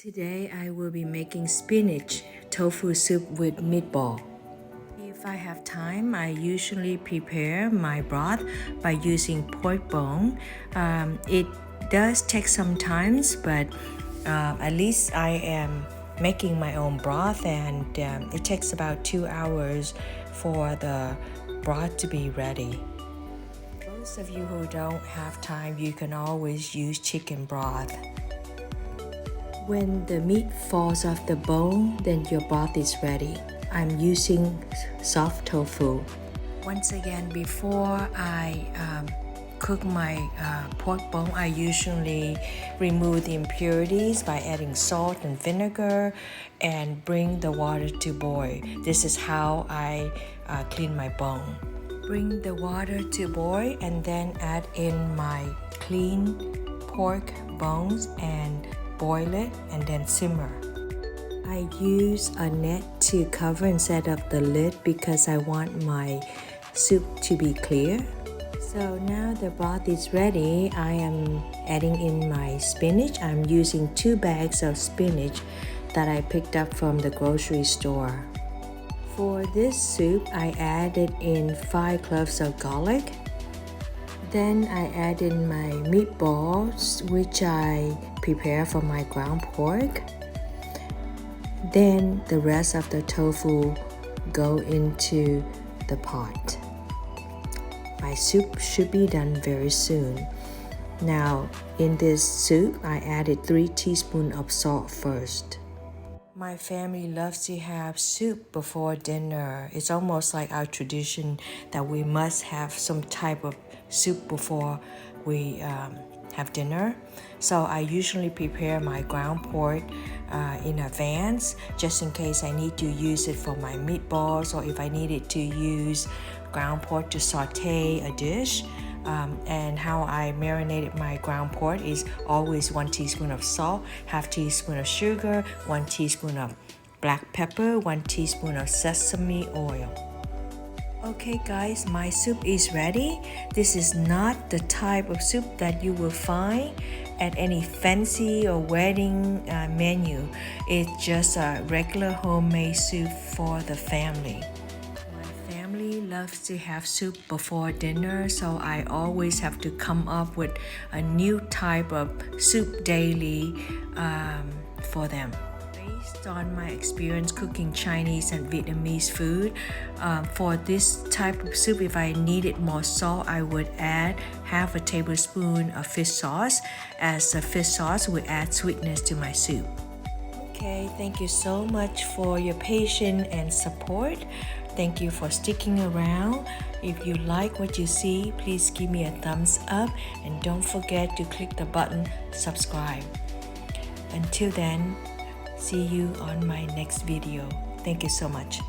Today I will be making spinach tofu soup with meatball. If I have time, I usually prepare my broth by using pork bone. It does take some time, but at least I am making my own broth, and it takes about 2 hours for the broth to be ready. Those of you who don't have time, you can always use chicken broth. When the meat falls off the bone, then your broth is ready. I'm using soft tofu. Once again, before I cook my pork bone, I usually remove the impurities by adding salt and vinegar and bring the water to boil. This is how I clean my bone. Bring the water to boil and then add in my clean pork bones and boil it and then simmer. I use a net to cover instead of the lid because I want my soup to be clear. So now the broth is ready. I am adding in my spinach. I'm using 2 bags of spinach that I picked up from the grocery store. For this soup, I added in 5 cloves of garlic. Then I add in my meatballs, which I prepare from my ground pork. Then the rest of the tofu go into the pot. My soup should be done very soon. Now in this soup, I added 3 teaspoons of salt first. My family loves to have soup before dinner. It's almost like our tradition that we must have some type of soup before we have dinner. So I usually prepare my ground pork in advance just in case I need to use it for my meatballs, or if I needed to use ground pork to saute a dish. And how I marinated my ground pork is always 1 teaspoon of salt, half teaspoon of sugar, 1 teaspoon of black pepper, 1 teaspoon of sesame oil. Okay guys, my soup is ready. This is not the type of soup that you will find at any fancy or wedding menu. It's just a regular homemade soup for the family. Loves to have soup before dinner, so I always have to come up with a new type of soup daily for them. Based on my experience cooking Chinese and Vietnamese food, for this type of soup, if I needed more salt, I would add half a tablespoon of fish sauce, as the fish sauce would add sweetness to my soup. Okay, thank you so much for your patience and support. Thank you for sticking around. If you like what you see, please give me a thumbs up and don't forget to click the button subscribe. Until then, see you on my next video. Thank you so much.